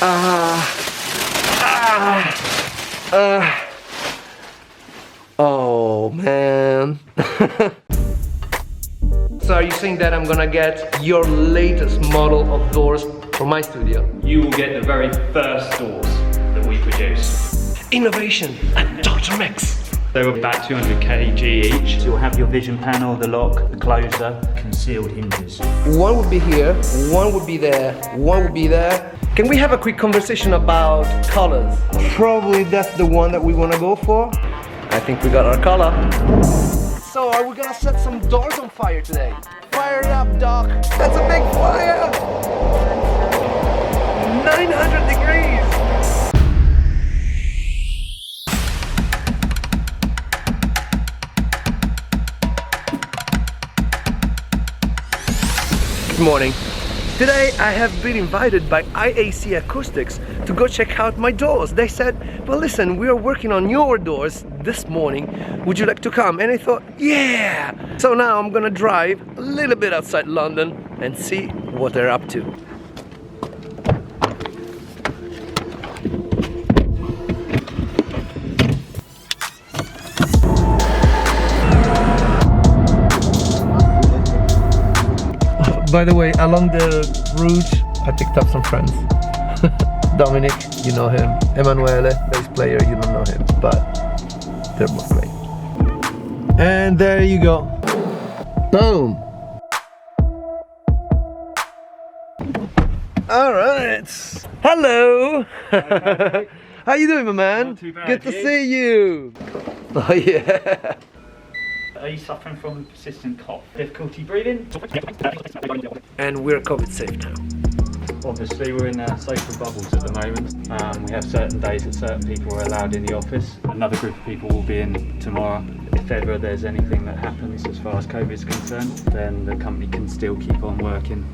Oh man. So are you saying that I'm gonna get your latest model of doors for my studio? You will get the very first doors that we produce. Innovation at Dr. Mix. They were about 200 kg each. So you'll have your vision panel, the lock, the closer, concealed hinges. One would be here, one would be there, one would be there. Can we have a quick conversation about colors? Probably that's the one that we want to go for. I think we got our color. So are we gonna set some doors on fire today? Fire it up, Doc. That's a big fire. 900 degrees. Good morning. Today I have been invited by IAC Acoustics to go check out my doors. They said, well listen, we are working on your doors this morning. Would you like to come? And I thought, yeah! So now I'm gonna drive a little bit outside London and see what they're up to. By the way, along the route, I picked up some friends. Dominic, you know him. Emanuele, bass player, you don't know him, but they're both great. And there you go. Boom. All right. Hello. How you doing, my man? Not too bad, good to see you. Oh yeah. Are you suffering from persistent cough? Difficulty breathing? And we're COVID safe now. Obviously we're in social bubbles at the moment. We have certain days that certain people are allowed in the office. Another group of people will be in tomorrow. If ever there's anything that happens as far as COVID is concerned, then the company can still keep on working.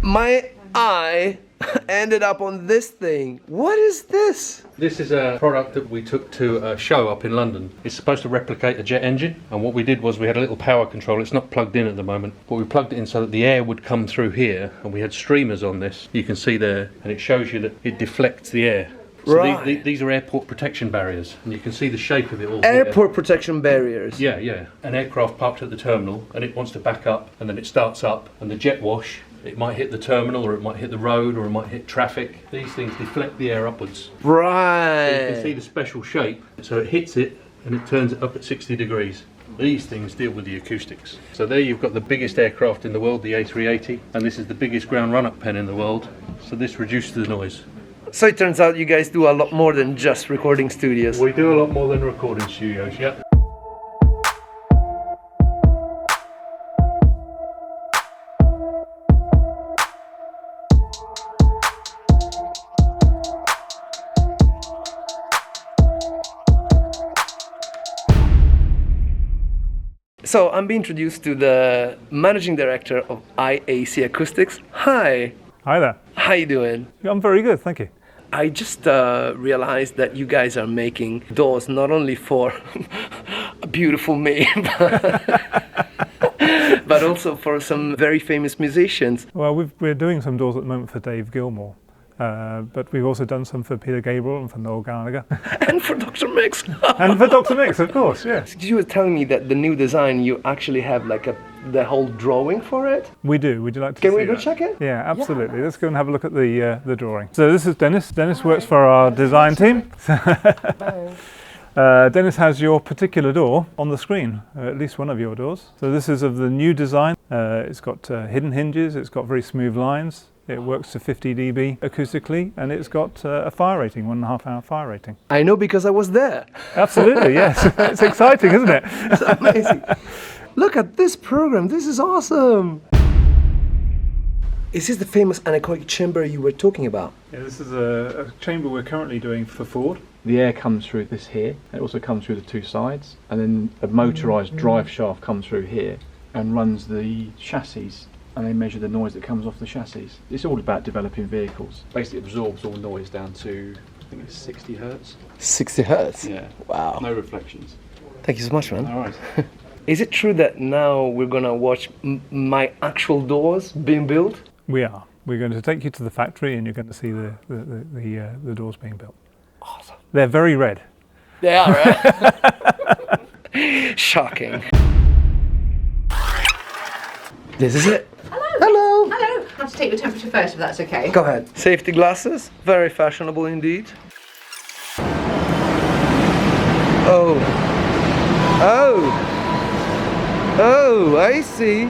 My eye ended up on this thing. What is this? This is a product that we took to a show up in London. It's supposed to replicate a jet engine, and what we did was we had a little power control. It's not plugged in at the moment, but we plugged it in so that the air would come through here, and we had streamers on this. You can see there, and it shows you that it deflects the air. So Right. these are airport protection barriers, and you can see the shape of it all. Airport protection barriers. Here. Yeah. An aircraft parked at the terminal, and it wants to back up, and then it starts up, and the jet wash, it might hit the terminal, or it might hit the road, or it might hit traffic. These things deflect the air upwards. Right. So you can see the special shape. So it hits it, and it turns it up at 60 degrees. These things deal with the acoustics. So there you've got the biggest aircraft in the world, the A380, and this is the biggest ground run-up pen in the world. So this reduces the noise. So it turns out you guys do a lot more than just recording studios. We do a lot more than recording studios, yeah. So I'm being introduced to the managing director of IAC Acoustics. Hi. Hi there. How you doing? I'm very good, thank you. I just realized that you guys are making doors not only for a beautiful me, but also for some very famous musicians. Well, we're doing some doors at the moment for Dave Gilmour, but we've also done some for Peter Gabriel and for Noel Gallagher. And for Dr. Mix. And for Dr. Mix, of course, yes. You were telling me that the new design, you actually have like the whole drawing for it? We do. Would you like to Can see we go that? check it? Yeah, absolutely. Let's go and have a look at the drawing. So this is Dennis. Dennis works for our design team. Dennis has your particular door on the screen, at least one of your doors. So this is of the new design. It's got hidden hinges, it's got very smooth lines. It works to 50 dB acoustically, and it's got a fire rating, 1.5 hour fire rating. I know because I was there. Absolutely, yes. It's exciting, isn't it? It's amazing. Look at this program, this is awesome. Is this the famous anechoic chamber you were talking about? Yeah, this is a chamber we're currently doing for Ford. The air comes through this here, it also comes through the two sides, and then a motorised drive shaft comes through here and runs the chassis, and they measure the noise that comes off the chassis. It's all about developing vehicles. Basically it absorbs all noise down to, I think it's 60 hertz. 60 hertz? Yeah. Wow. No reflections. Thank you so much, man. All right. Is it true that now we're gonna watch my actual doors being built? We are. We're going to take you to the factory and you're going to see the doors being built. Awesome. They're very red. They are, right? Shocking. This is it. Hello. Hello. I have to take your temperature first, if that's okay. Go ahead. Safety glasses, very fashionable indeed. Oh. Oh. Oh, I see.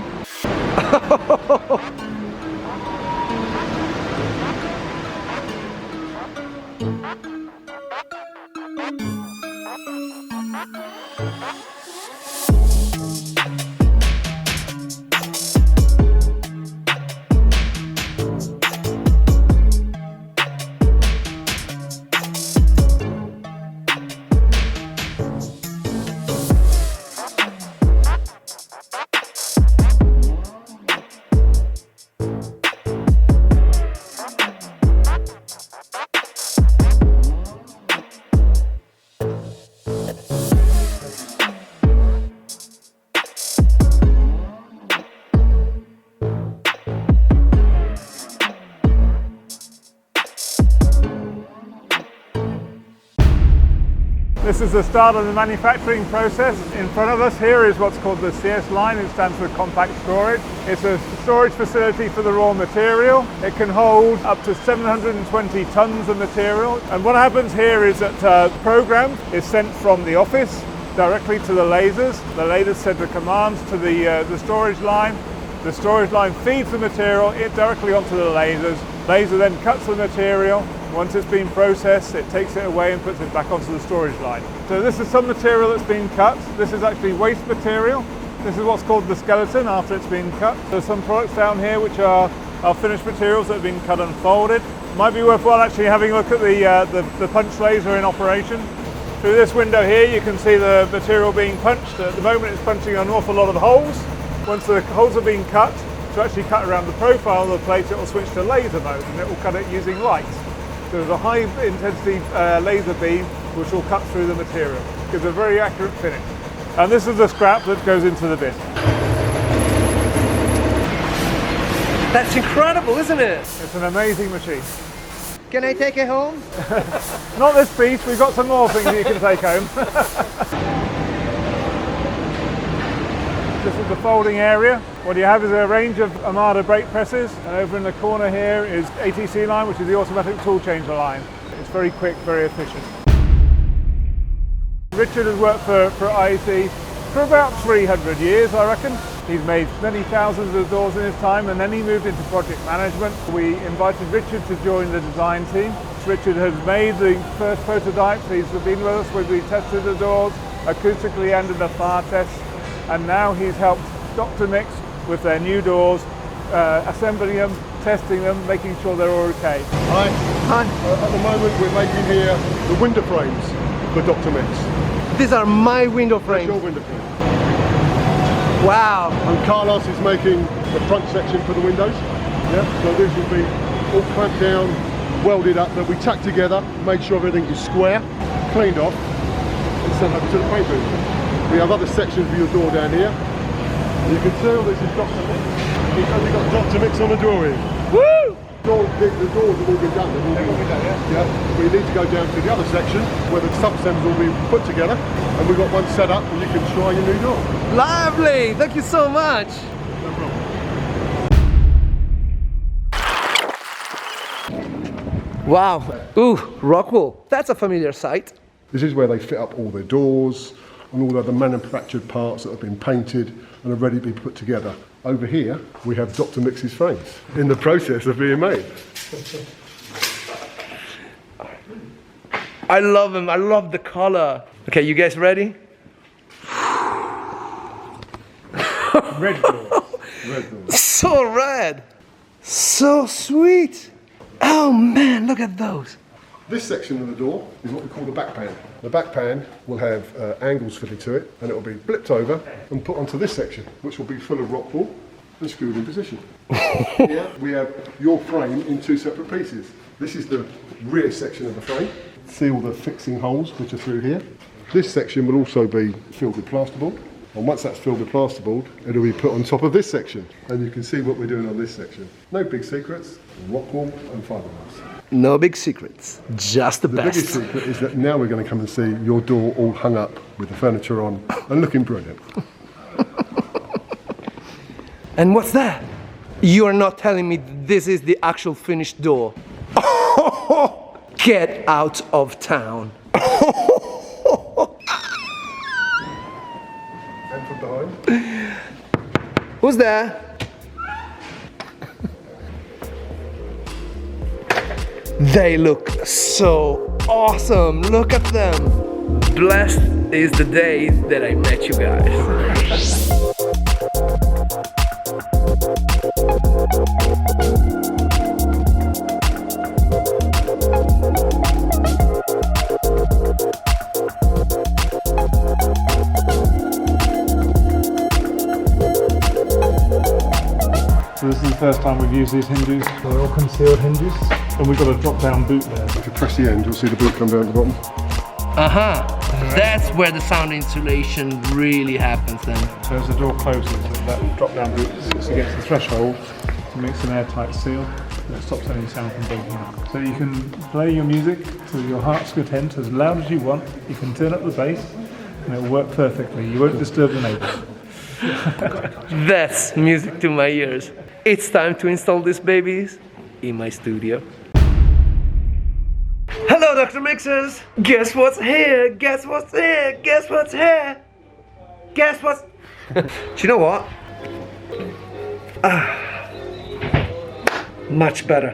This is the start of the manufacturing process. In front of us here is what's called the CS line. It stands for compact storage. It's a storage facility for the raw material. It can hold up to 720 tons of material. And what happens here is that the program is sent from the office directly to the lasers. The lasers send the commands to the storage line. The storage line feeds the material directly onto the lasers. Laser then cuts the material. Once it's been processed, it takes it away and puts it back onto the storage line. So this is some material that's been cut. This is actually waste material. This is what's called the skeleton after it's been cut. There's some products down here which are finished materials that have been cut and folded. Might be worthwhile actually having a look at the punch laser in operation. Through this window here you can see the material being punched. At the moment it's punching an awful lot of holes. Once the holes are being cut, to actually cut around the profile of the plate, it will switch to laser mode and it will cut it using light. So there's a high intensity laser beam which will cut through the material. Gives a very accurate finish. And this is the scrap that goes into the bin. That's incredible, isn't it? It's an amazing machine. Can I take it home? Not this piece, we've got some more things you can take home. This is the folding area. What you have is a range of Armada brake presses, and over in the corner here is ATC line, which is the automatic tool changer line. It's very quick, very efficient. Richard has worked for IAC for about 300 years, I reckon. He's made many thousands of doors in his time, and then he moved into project management. We invited Richard to join the design team. Richard has made the first prototypes. He's been with us when we tested the doors acoustically and in the fire tests. And now he's helped Dr. Mix with their new doors, assembling them, testing them, making sure they're all okay. Hi. Hi. At the moment we're making here the window frames for Dr. Mix. These are my window frames. Your window frame. Wow. And Carlos is making the front section for the windows. Yeah. So these will be all clamped down, welded up, that we tack together, make sure everything is square, cleaned off, and sent over to the paint booth. We have other sections for your door down here. You can tell this is Dr. Mix. He's only got Dr. Mix on the drawing. Woo! The doors have all been done. They've all been done, yeah. We need to go down to the other section where the sub-assemblies will be put together, and we've got one set up and you can try your new door. Lovely! Thank you so much! No problem. Wow. Ooh, Rockwell. That's a familiar sight. This is where they fit up all their doors and all the other manufactured parts that have been painted and are ready to be put together. Over here, we have Dr. Mix's frames in the process of being made. I love them. I love the color. Okay, you guys ready? Red doors. Red doors. So red. So sweet. Oh man, look at those. This section of the door is what we call the back pan. The back pan will have angles fitted to it, and it will be flipped over and put onto this section, which will be full of rock wool and screwed in position. Here we have your frame in two separate pieces. This is the rear section of the frame. See all the fixing holes which are through here. This section will also be filled with plasterboard. And once that's filled with plasterboard, it'll be put on top of this section. And you can see what we're doing on this section. No big secrets, rock wool and fiberglass. No big secrets, just the biggest best. secret is that now we're going to come and see your door all hung up with the furniture on and looking brilliant. And what's that? You are not telling me this is the actual finished door. Get out of town. And from behind. Who's there? They look so awesome. Look at them. Blessed is the day that I met you guys. So this is the first time we've used these hinges. They're all concealed hinges. And we've got a drop-down boot there. If you press the end, you'll see the boot come down at the bottom. That's where the sound insulation really happens then. So as the door closes, that drop-down boot sits against the threshold to make an airtight seal that stops any sound from breaking out. So you can play your music to your heart's content as loud as you want. You can turn up the bass and it'll work perfectly. You won't disturb the neighbours. That's music to my ears. It's time to install these babies in my studio. Hello, Dr. Mixers! Guess what's here? Guess what's here? Guess what's here? Guess what's... Do you know what? Much better.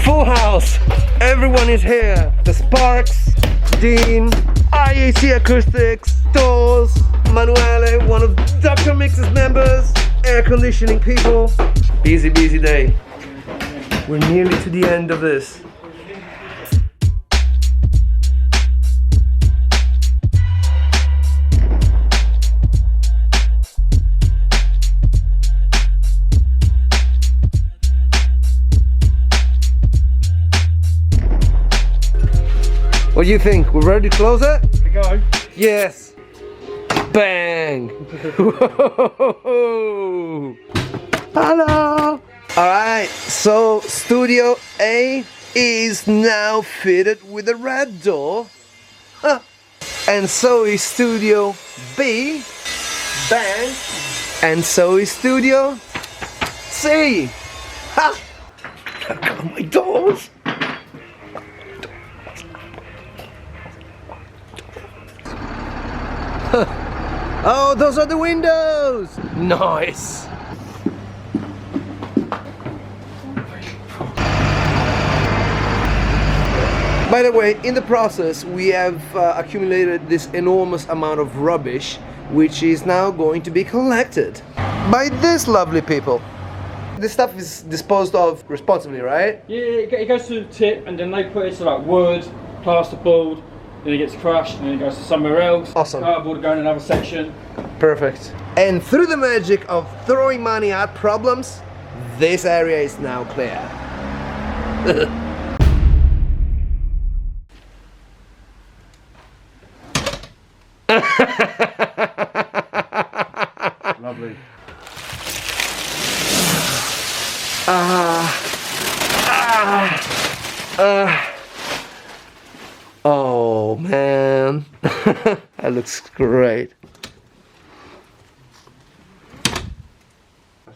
Full house! Everyone is here! The Sparks, Dean, IAC Acoustics, Doors, Manuele, one of Dr. Mix's members, air conditioning people. Busy, busy day. We're nearly to the end of this. What do you think? We're ready to close it? Here we go. Yes. Bang. Whoa. Hello. All right. So Studio A is now fitted with a red door. Huh. And so is Studio B. Bang. And so is Studio C. Ha. Look at my doors. Oh, those are the windows! Nice! By the way, in the process, we have accumulated this enormous amount of rubbish, which is now going to be collected by these lovely people. This stuff is disposed of responsibly, right? Yeah, it goes to the tip, and then they put it to like wood, plasterboard. Then it gets crushed and then it goes to somewhere else. Awesome. Cardboard go in another section. Perfect. And through the magic of throwing money at problems, this area is now clear. Lovely. Oh man, I looks great.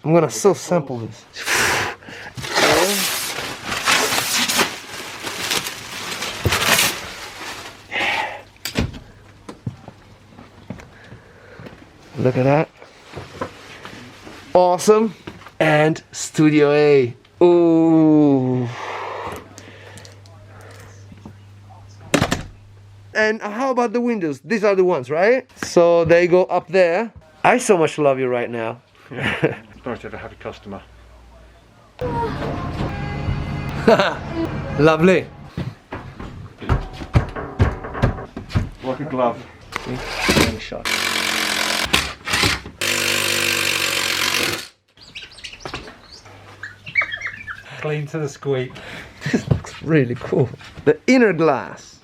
I'm gonna so sample this. Look at that. Awesome. And Studio A. Ooh. And how about the windows? These are the ones, right? So they go up there. I so much love you right now. It's nice to have a happy customer. Lovely. Like a glove. Shot. Clean to the squeak. This looks really cool. The inner glass.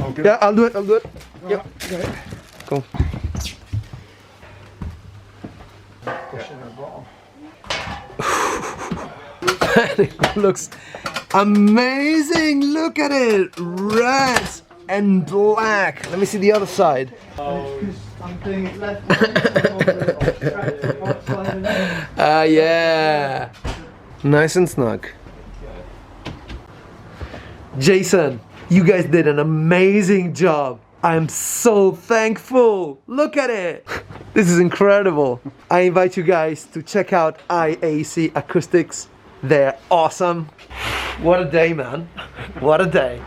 Oh, good. Yeah, I'll do it. I'll do it. Yep. Okay. Cool. It looks amazing. Look at it. Red and black. Let me see the other side. I'm doing it left. Yeah. Nice and snug. Jason, you guys did an amazing job. I'm so thankful. Look at it. This is incredible. I invite you guys to check out IAC Acoustics. They're awesome. What a day, man. What a day.